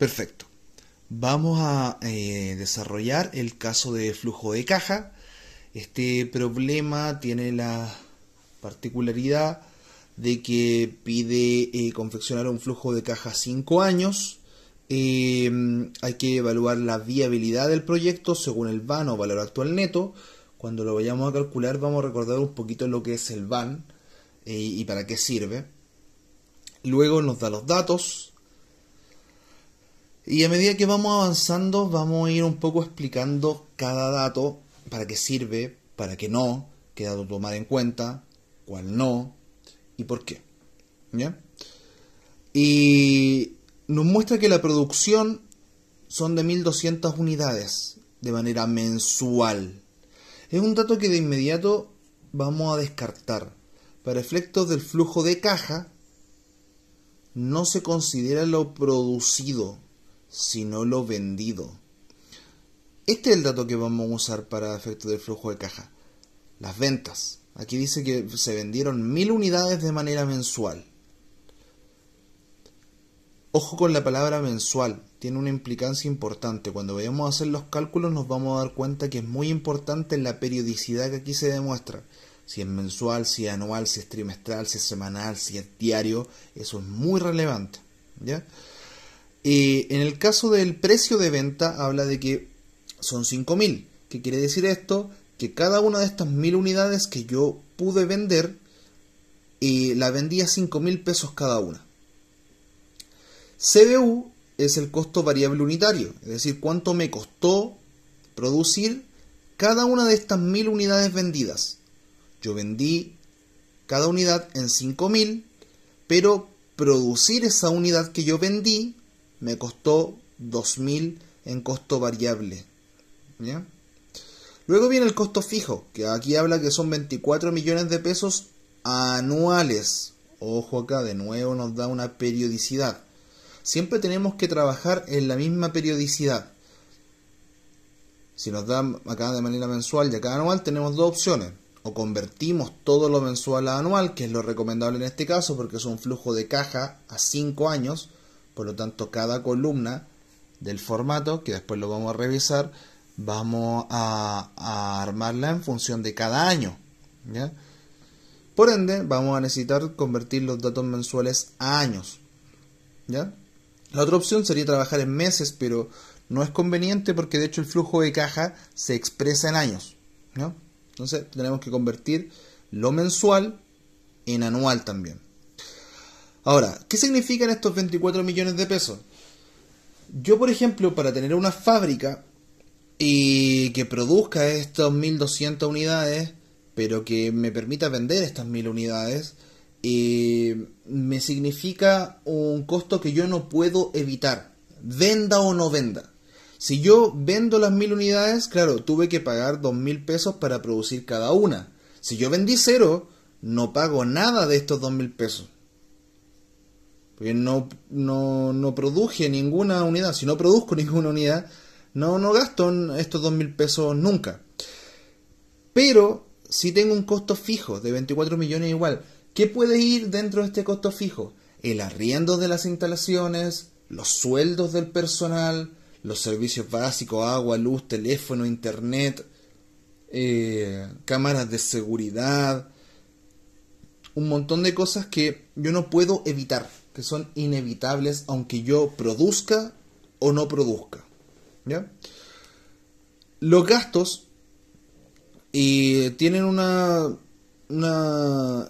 Perfecto. Vamos a desarrollar el caso de flujo de caja. Este problema tiene la particularidad de que pide confeccionar un flujo de caja 5 años. Hay que evaluar la viabilidad del proyecto según el VAN o valor actual neto. Cuando lo vayamos a calcular vamos a recordar un poquito lo que es el VAN y para qué sirve. Luego nos da los datos. Y a medida que vamos avanzando vamos a ir un poco explicando cada dato, para qué sirve, para qué no, qué dato tomar en cuenta, cuál no y por qué. ¿Ya? Y nos muestra que la producción son de 1200 unidades de manera mensual. Es un dato que de inmediato vamos a descartar. Para efectos del flujo de caja no se considera lo producido, sino lo vendido. Este es el dato que vamos a usar para efectos del flujo de caja. Las ventas. Aquí dice que se vendieron 1000 unidades de manera mensual. Ojo con la palabra mensual. Tiene una implicancia importante. Cuando vayamos a hacer los cálculos nos vamos a dar cuenta que es muy importante la periodicidad que aquí se demuestra. Si es mensual, si es anual, si es trimestral, si es semanal, si es diario. Eso es muy relevante. ¿Ya? En el caso del precio de venta habla de que son 5000. ¿Qué quiere decir esto? Que cada una de estas 1000 unidades que yo pude vender, la vendí a 5000 pesos cada una. CBU es el costo variable unitario, es decir, cuánto me costó producir cada una de estas 1000 unidades vendidas. Yo vendí cada unidad en 5000, pero producir esa unidad que yo vendí me costó 2000 en costo variable. ¿Ya? Luego viene el costo fijo, que aquí habla que son 24 millones de pesos anuales. Ojo acá, de nuevo nos da una periodicidad. Siempre tenemos que trabajar en la misma periodicidad. Si nos da acá de manera mensual y acá anual, tenemos dos opciones. O convertimos todo lo mensual a anual, que es lo recomendable en este caso, porque es un flujo de caja a 5 años. Por lo tanto, cada columna del formato, que después lo vamos a revisar, vamos a armarla en función de cada año. ¿Ya? Por ende, vamos a necesitar convertir los datos mensuales a años. ¿Ya? La otra opción sería trabajar en meses, pero no es conveniente porque de hecho el flujo de caja se expresa en años. ¿No? Entonces tenemos que convertir lo mensual en anual también. Ahora, ¿qué significan estos 24 millones de pesos? Yo, por ejemplo, para tener una fábrica y que produzca estas 1200 unidades, pero que me permita vender estas 1000 unidades, me significa un costo que yo no puedo evitar, venda o no venda. Si yo vendo las 1000 unidades, claro, tuve que pagar 2000 pesos para producir cada una. Si yo vendí 0, no pago nada de estos 2000 pesos. Porque no produje ninguna unidad. Si no produzco ninguna unidad, no gasto estos 2000 pesos nunca. Pero si tengo un costo fijo de 24 millones igual, ¿qué puede ir dentro de este costo fijo? El arriendo de las instalaciones, los sueldos del personal, los servicios básicos, agua, luz, teléfono, internet, cámaras de seguridad, un montón de cosas que yo no puedo evitar, que son inevitables aunque yo produzca o no produzca. ¿Ya? Los gastos tienen una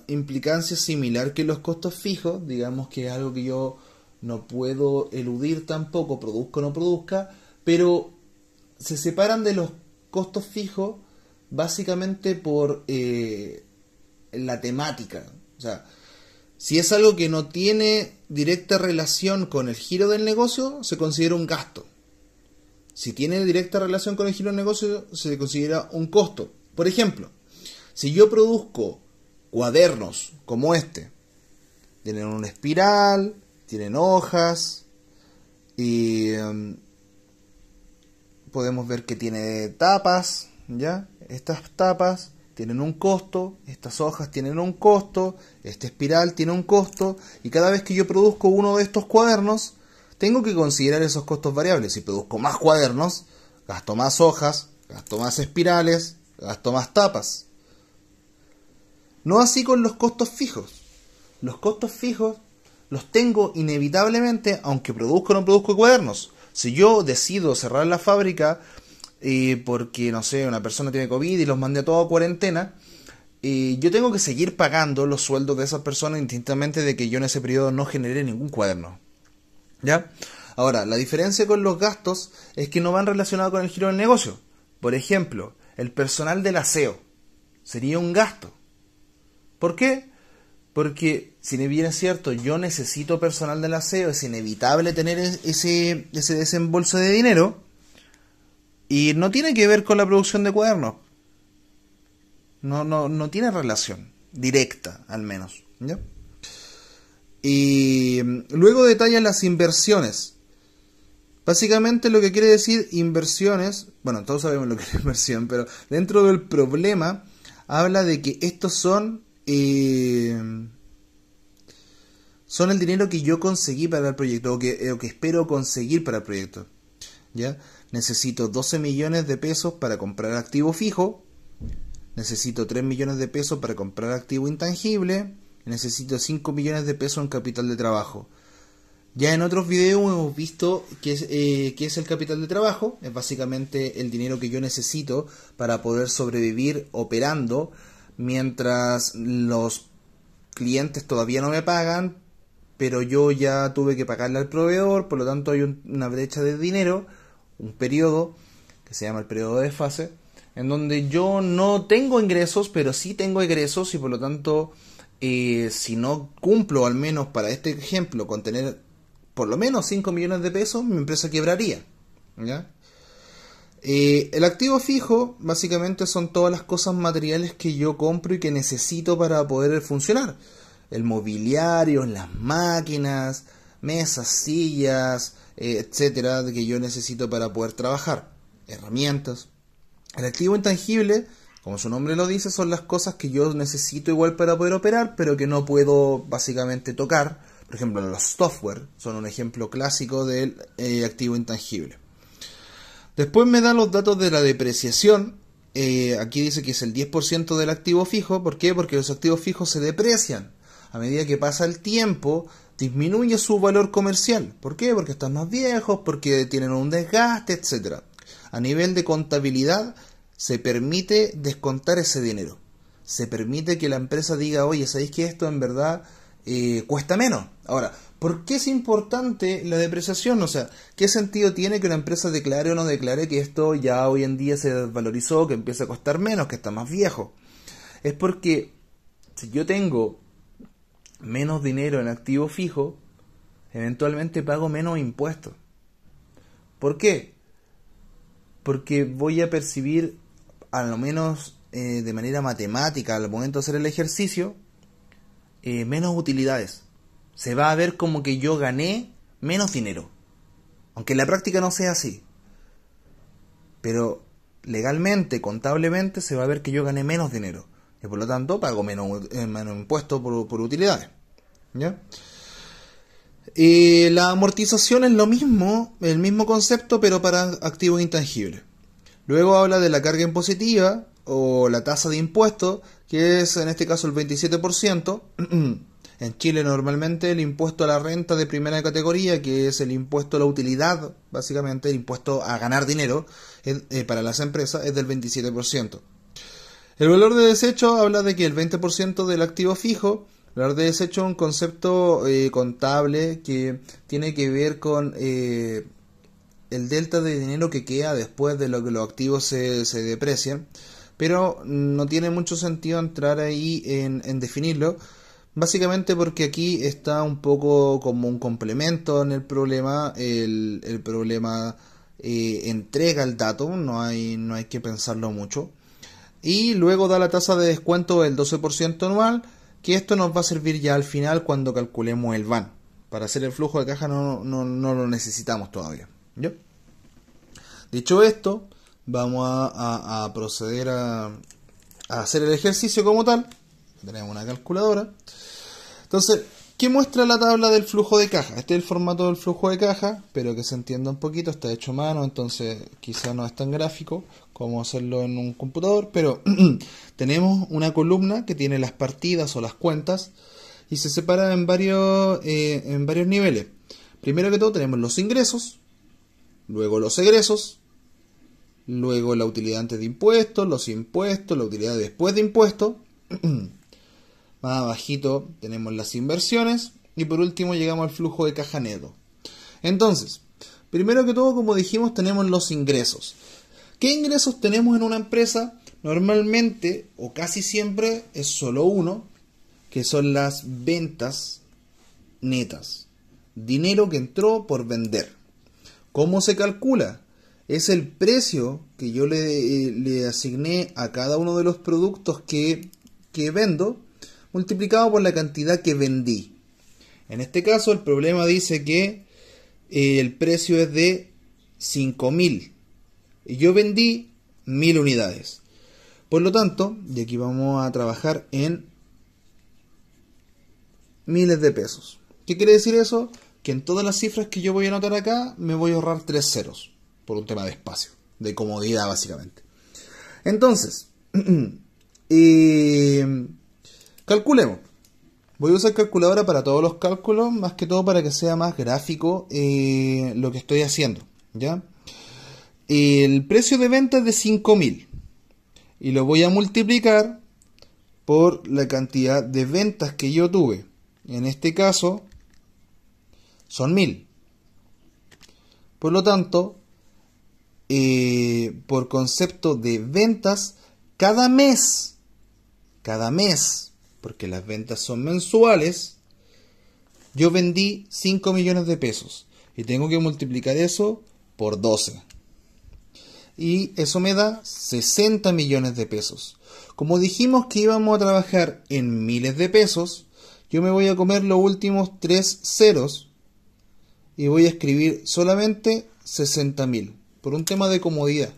implicancia similar que los costos fijos, digamos que es algo que yo no puedo eludir tampoco, produzca o no produzca, pero se separan de los costos fijos básicamente por la temática. O sea, si es algo que no tiene directa relación con el giro del negocio, se considera un gasto. Si tiene directa relación con el giro del negocio, se considera un costo. Por ejemplo, si yo produzco cuadernos como este, tienen una espiral, tienen hojas y podemos ver que tiene tapas, ¿ya? Estas tapas tienen un costo, estas hojas tienen un costo, esta espiral tiene un costo y cada vez que yo produzco uno de estos cuadernos tengo que considerar esos costos variables. Si produzco más cuadernos, gasto más hojas, gasto más espirales, gasto más tapas. No así con los costos fijos. Los costos fijos los tengo inevitablemente, aunque produzco o no produzco cuadernos. Si yo decido cerrar la fábrica porque, no sé, una persona tiene COVID y los mandé a toda cuarentena, yo tengo que seguir pagando los sueldos de esas personas indistintamente de que yo en ese periodo no generé ningún cuaderno. ¿Ya? Ahora, la diferencia con los gastos es que no van relacionados con el giro del negocio. Por ejemplo, el personal del aseo sería un gasto. ¿Por qué? Porque, si bien es cierto, yo necesito personal del aseo, es inevitable tener ese desembolso de dinero, y no tiene que ver con la producción de cuadernos. No tiene relación directa, al menos. ¿Ya? Y luego detalla las inversiones. Básicamente lo que quiere decir inversiones, bueno, todos sabemos lo que es inversión, pero dentro del problema habla de que estos son el dinero que yo conseguí para el proyecto, o que espero conseguir para el proyecto. ¿Ya? Necesito 12 millones de pesos para comprar activo fijo, necesito 3 millones de pesos para comprar activo intangible, necesito 5 millones de pesos en capital de trabajo. Ya en otros videos hemos visto qué es el capital de trabajo. Es básicamente el dinero que yo necesito para poder sobrevivir operando mientras los clientes todavía no me pagan, pero yo ya tuve que pagarle al proveedor, por lo tanto hay una brecha de dinero, un periodo que se llama el periodo de desfase, en donde yo no tengo ingresos, pero sí tengo egresos, y por lo tanto si no cumplo, al menos para este ejemplo, con tener por lo menos 5 millones de pesos, mi empresa quebraría. ¿Ya? El activo fijo básicamente son todas las cosas materiales que yo compro y que necesito para poder funcionar. El mobiliario, las máquinas, mesas, sillas, etcétera, que yo necesito para poder trabajar. Herramientas. El activo intangible, como su nombre lo dice, son las cosas que yo necesito igual para poder operar, pero que no puedo básicamente tocar. Por ejemplo, los software son un ejemplo clásico del activo intangible. Después me da los datos de la depreciación. Aquí dice que es el 10% del activo fijo. ¿Por qué? Porque los activos fijos se deprecian. A medida que pasa el tiempo, disminuye su valor comercial. ¿Por qué? Porque están más viejos, porque tienen un desgaste, etc. A nivel de contabilidad, se permite descontar ese dinero. Se permite que la empresa diga, oye, ¿sabéis que esto en verdad cuesta menos? Ahora, ¿por qué es importante la depreciación? O sea, ¿qué sentido tiene que una empresa declare o no declare que esto ya hoy en día se desvalorizó, que empieza a costar menos, que está más viejo? Es porque si yo tengo menos dinero en activo fijo, eventualmente pago menos impuestos. ¿Por qué? Porque voy a percibir, a lo menos de manera matemática, al momento de hacer el ejercicio, menos utilidades. Se va a ver como que yo gané menos dinero, aunque en la práctica no sea así, pero legalmente, contablemente, se va a ver que yo gané menos dinero y por lo tanto pago menos impuestos por utilidades. ¿Ya? La amortización es lo mismo, el mismo concepto, pero para activos intangibles. Luego habla de la carga impositiva o la tasa de impuestos, que es en este caso el 27%. En Chile normalmente el impuesto a la renta de primera categoría, que es el impuesto a la utilidad, básicamente el impuesto a ganar dinero para las empresas, es del 27%. El valor de desecho habla de que el 20% del activo fijo. El valor de desecho es un concepto contable que tiene que ver con el delta de dinero que queda después de lo que los activos se deprecian, pero no tiene mucho sentido entrar ahí en definirlo, básicamente porque aquí está un poco como un complemento en el problema. El problema entrega el dato, no hay que pensarlo mucho, y luego da la tasa de descuento del 12% anual, que esto nos va a servir ya al final cuando calculemos el VAN. Para hacer el flujo de caja no lo necesitamos todavía. ¿Ya? Dicho esto, vamos a proceder a hacer el ejercicio como tal. Tenemos una calculadora. Entonces, ¿Qué muestra la tabla del flujo de caja? Este es el formato del flujo de caja, pero que se entienda un poquito, está hecho a mano, entonces quizá no es tan gráfico como hacerlo en un computador, pero tenemos una columna que tiene las partidas o las cuentas y se separa en varios niveles. Primero que todo tenemos los ingresos, luego los egresos, luego la utilidad antes de impuestos, los impuestos, la utilidad después de impuestos. Más abajito tenemos las inversiones y por último llegamos al flujo de caja neto. Entonces, primero que todo, como dijimos, tenemos los ingresos. ¿Qué ingresos tenemos en una empresa? Normalmente o casi siempre es solo uno, que son las ventas netas. Dinero que entró por vender. ¿Cómo se calcula? Es el precio que yo le asigné a cada uno de los productos que vendo, multiplicado por la cantidad que vendí. En este caso el problema dice que el precio es de 5.000 y yo vendí 1.000 unidades. Por lo tanto, y aquí vamos a trabajar en miles de pesos. ¿Qué quiere decir eso? Que en todas las cifras que yo voy a anotar acá me voy a ahorrar 3 ceros por un tema de espacio, de comodidad básicamente. Entonces, calculemos. Voy a usar calculadora para todos los cálculos, más que todo para que sea más gráfico lo que estoy haciendo, ¿ya? El precio de venta es de 5.000 y lo voy a multiplicar por la cantidad de ventas que yo tuve. En este caso son 1.000. Por lo tanto, por concepto de ventas, cada mes, porque las ventas son mensuales, yo vendí 5 millones de pesos y tengo que multiplicar eso por 12. Y eso me da 60 millones de pesos. Como dijimos que íbamos a trabajar en miles de pesos, yo me voy a comer los últimos 3 ceros y voy a escribir solamente 60.000 por un tema de comodidad.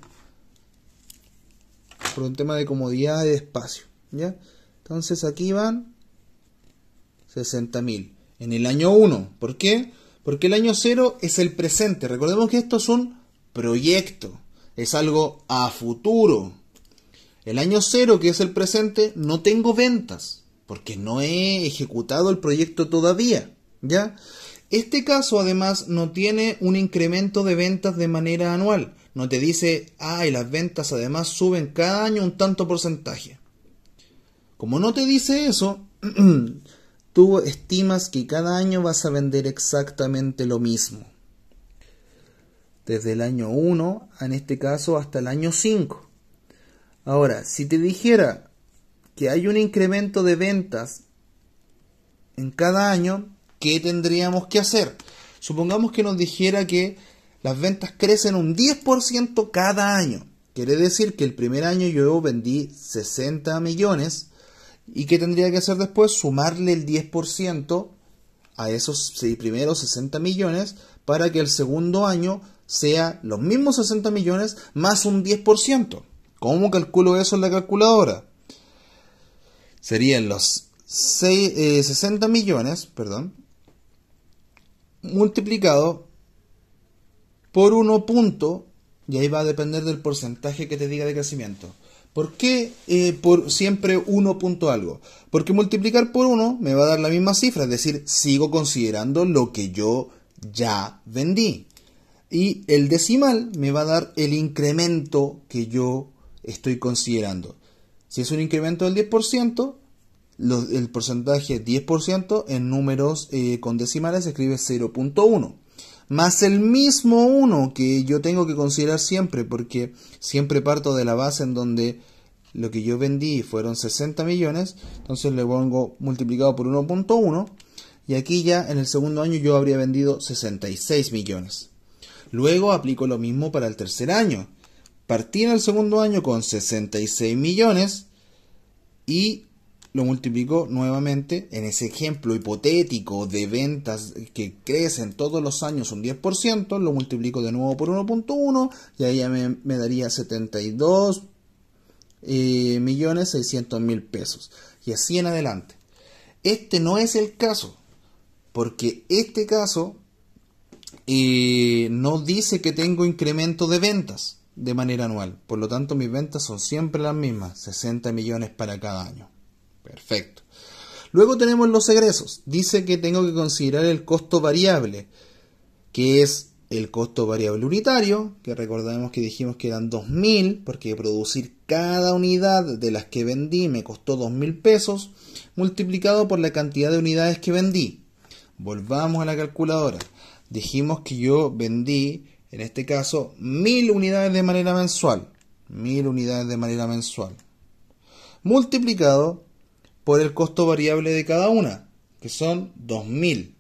Por un tema de comodidad y de espacio, ¿ya? Entonces aquí van 60.000 en el año 1. ¿Por qué? Porque el año 0 es el presente. Recordemos que esto es un proyecto. Es algo a futuro. El año 0, que es el presente, no tengo ventas. Porque no he ejecutado el proyecto todavía, ¿ya? Este caso además no tiene un incremento de ventas de manera anual. No te dice, y las ventas además suben cada año un tanto porcentaje. Como no te dice eso, tú estimas que cada año vas a vender exactamente lo mismo. Desde el año 1, en este caso, hasta el año 5. Ahora, si te dijera que hay un incremento de ventas en cada año, ¿qué tendríamos que hacer? Supongamos que nos dijera que las ventas crecen un 10% cada año. Quiere decir que el primer año yo vendí 60 millones. ¿Y qué tendría que hacer después? Sumarle el 10% a esos primeros 60 millones para que el segundo año sea los mismos 60 millones más un 10%. ¿Cómo calculo eso en la calculadora? Serían los 60 millones, multiplicado por 1 punto, y ahí va a depender del porcentaje que te diga de crecimiento. ¿Por qué por siempre 1 punto algo? Porque multiplicar por 1 me va a dar la misma cifra, es decir, sigo considerando lo que yo ya vendí. Y el decimal me va a dar el incremento que yo estoy considerando. Si es un incremento del 10%, el porcentaje 10% en números con decimales se escribe 0.1. Más el mismo 1 que yo tengo que considerar siempre, porque siempre parto de la base en donde lo que yo vendí fueron 60 millones, entonces le pongo multiplicado por 1.1, y aquí ya en el segundo año yo habría vendido 66 millones. Luego aplico lo mismo para el tercer año. Partí en el segundo año con 66 millones y lo multiplico nuevamente en ese ejemplo hipotético de ventas que crecen todos los años un 10%, lo multiplico de nuevo por 1.1 y ahí ya me daría 72.600.000 pesos. Y así en adelante. Este no es el caso. porque este caso no dice que tengo incremento de ventas de manera anual. Por lo tanto, mis ventas son siempre las mismas, 60 millones para cada año. Perfecto. Luego tenemos los egresos. Dice que tengo que considerar el costo variable, que es el costo variable unitario, que recordemos que dijimos que eran 2.000, porque producir cada unidad de las que vendí me costó 2.000 pesos, multiplicado por la cantidad de unidades que vendí. Volvamos a la calculadora. Dijimos que yo vendí, en este caso, 1.000 unidades de manera mensual. 1.000 unidades de manera mensual. Multiplicado por el costo variable de cada una, que son 2.000.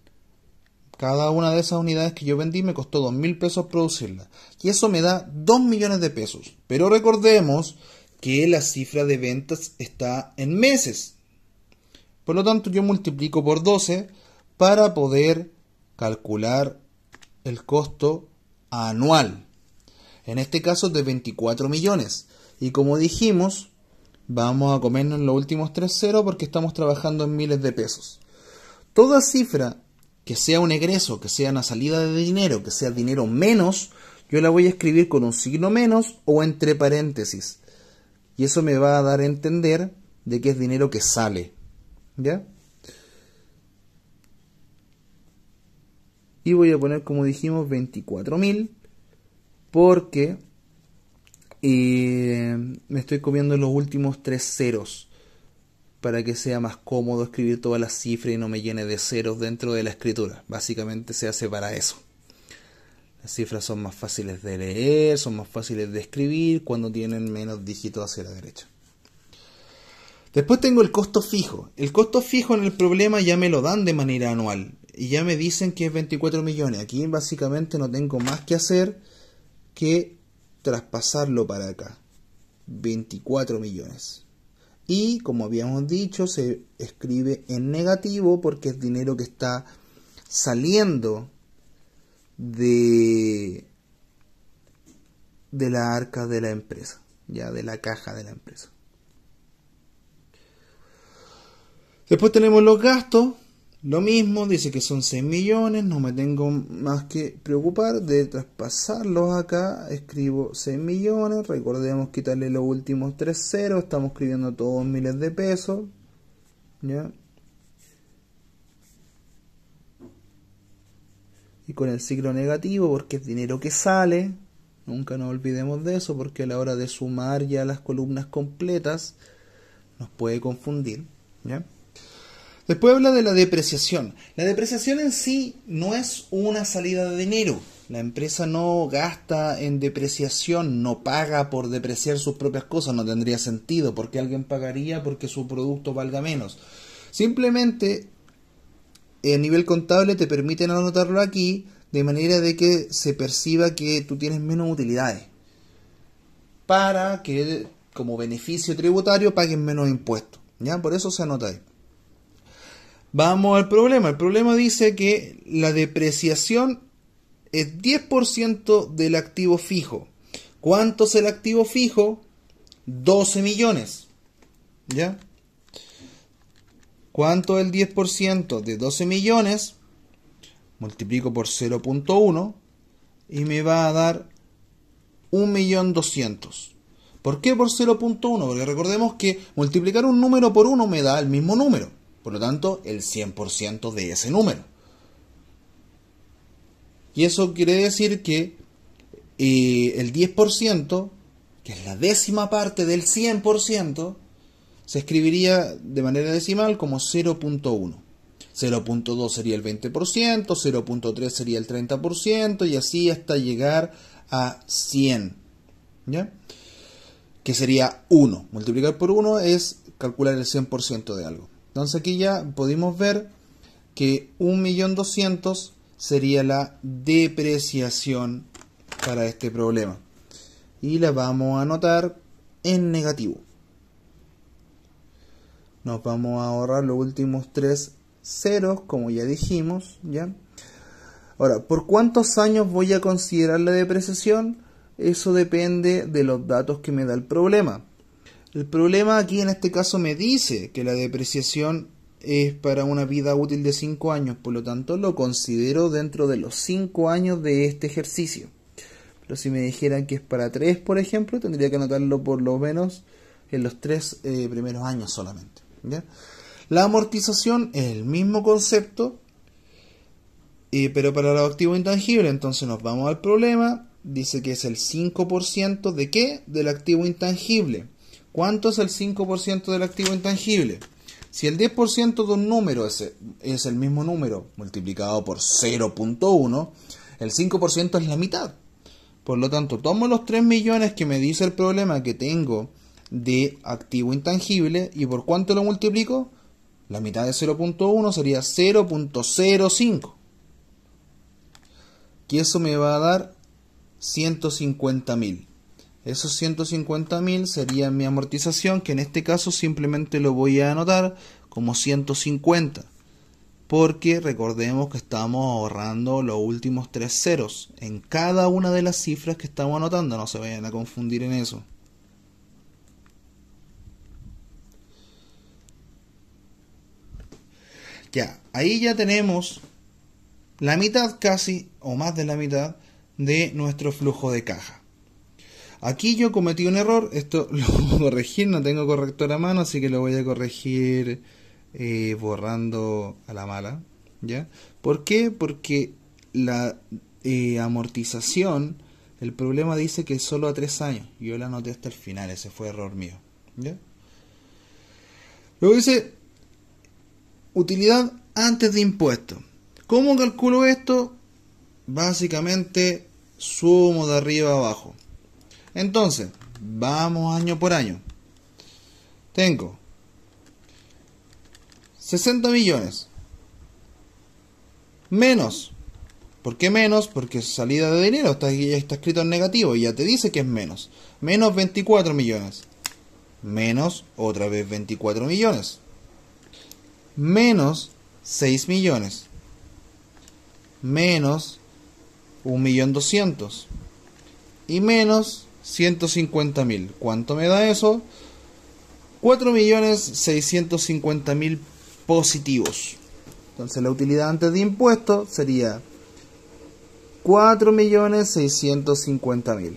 Cada una de esas unidades que yo vendí me costó 2.000 pesos producirla. Y eso me da 2 millones de pesos. Pero recordemos que la cifra de ventas está en meses. Por lo tanto, yo multiplico por 12 para poder calcular el costo anual. En este caso es de 24 millones. Y como dijimos, vamos a comernos los últimos 3 ceros porque estamos trabajando en miles de pesos. Toda cifra que sea un egreso, que sea una salida de dinero, que sea dinero menos, yo la voy a escribir con un signo menos o entre paréntesis. Y eso me va a dar a entender de que es dinero que sale. ¿Ya? Y voy a poner, como dijimos, 24.000 porque me estoy comiendo los últimos 3 ceros para que sea más cómodo escribir todas las cifras y no me llene de ceros dentro de la escritura. Básicamente se hace para eso. Las cifras son más fáciles de leer, son más fáciles de escribir cuando tienen menos dígitos hacia la derecha. Después tengo el costo fijo. El costo fijo en el problema ya me lo dan de manera anual. Y ya me dicen que es 24 millones. Aquí básicamente no tengo más que hacer que traspasarlo para acá. 24 millones. Y como habíamos dicho, se escribe en negativo porque es dinero que está saliendo de la arca de la empresa, ya de la caja de la empresa. Después tenemos los gastos. Lo mismo, dice que son 6 millones, no me tengo más que preocupar de traspasarlos acá, escribo 6 millones, recordemos quitarle los últimos 3 ceros, estamos escribiendo todos miles de pesos, ¿ya? Y con el signo negativo porque es dinero que sale, nunca nos olvidemos de eso porque a la hora de sumar ya las columnas completas nos puede confundir, ¿ya? Después habla de la depreciación. La depreciación en sí no es una salida de dinero. La empresa no gasta en depreciación, no paga por depreciar sus propias cosas. No tendría sentido porque alguien pagaría porque su producto valga menos. Simplemente, a nivel contable te permiten anotarlo aquí de manera de que se perciba que tú tienes menos utilidades. Para que como beneficio tributario paguen menos impuestos. ¿Ya? Por eso se anota ahí. Vamos al problema. El problema dice que la depreciación es 10% del activo fijo. ¿Cuánto es el activo fijo? 12 millones. ¿Ya? ¿Cuánto es el 10% de 12 millones? Multiplico por 0.1 y me va a dar 1.200.000. ¿Por qué por 0.1? Porque recordemos que multiplicar un número por 1 me da el mismo número. Por lo tanto, el 100% de ese número. Y eso quiere decir que el 10%, que es la décima parte del 100%, se escribiría de manera decimal como 0.1. 0.2 sería el 20%, 0.3 sería el 30% y así hasta llegar a 100. ¿Ya? Que sería 1. Multiplicar por 1 es calcular el 100% de algo. Entonces aquí ya pudimos ver que 1.200.000 sería la depreciación para este problema. Y la vamos a anotar en negativo. Nos vamos a ahorrar los últimos 3 ceros, como ya dijimos, ¿ya? Ahora, ¿por cuántos años voy a considerar la depreciación? Eso depende de los datos que me da el problema. El problema aquí en este caso me dice que la depreciación es para una vida útil de 5 años, por lo tanto lo considero dentro de los 5 años de este ejercicio. Pero si me dijeran que es para 3, por ejemplo, tendría que anotarlo por lo menos en los 3 primeros años solamente, ¿ya? La amortización es el mismo concepto, pero para los activos intangibles. Entonces nos vamos al problema. Dice que es el 5% ¿de qué? Del activo intangible. ¿Cuánto es el 5% del activo intangible? Si el 10% de un número es el mismo número multiplicado por 0.1, el 5% es la mitad. Por lo tanto, tomo los 3 millones que me dice el problema que tengo de activo intangible, ¿y por cuánto lo multiplico? La mitad de 0.1 sería 0.05. Que eso me va a dar 150.000. Esos 150.000 sería mi amortización, que en este caso simplemente lo voy a anotar como 150. Porque recordemos que estamos ahorrando los últimos 3 ceros en cada una de las cifras que estamos anotando. No se vayan a confundir en eso. Ya, ahí ya tenemos la mitad casi, o más de la mitad, de nuestro flujo de caja. Aquí yo cometí un error, esto lo voy a corregir, no tengo corrector a mano, así que lo voy a corregir borrando a la mala, ¿ya? ¿Por qué? Porque la amortización, el problema dice que es solo a 3 años, yo la anoté hasta el final, ese fue error mío, ¿ya? Luego dice utilidad antes de impuestos. ¿Cómo calculo esto? Básicamente sumo de arriba a abajo. Entonces, vamos año por año. Tengo 60 millones. Menos. ¿Por qué menos? Porque salida de dinero ya está escrito en negativo y ya te dice que es menos. Menos 24 millones. Menos otra vez 24 millones. Menos 6 millones. Menos 1.200.000. Y menos 150.000. ¿Cuánto me da eso? 4.650.000 positivos. Entonces la utilidad antes de impuestos sería 4.650.000.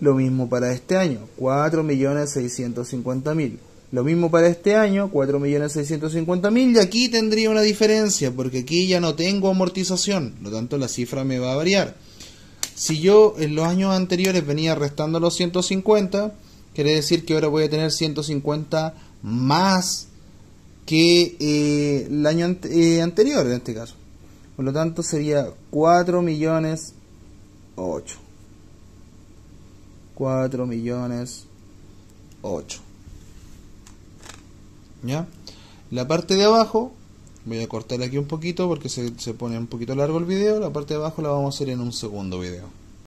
Lo mismo para este año, 4.650.000. Lo mismo para este año, 4.650.000. Y aquí tendría una diferencia, porque aquí ya no tengo amortización, por lo tanto la cifra me va a variar. Si yo en los años anteriores venía restando los 150, quiere decir que ahora voy a tener 150 más que el año anterior en este caso. Por lo tanto sería 4.008.000. 4.008.000. ¿Ya? La parte de abajo, voy a cortar aquí un poquito porque se pone un poquito largo el video. La parte de abajo la vamos a hacer en un segundo video.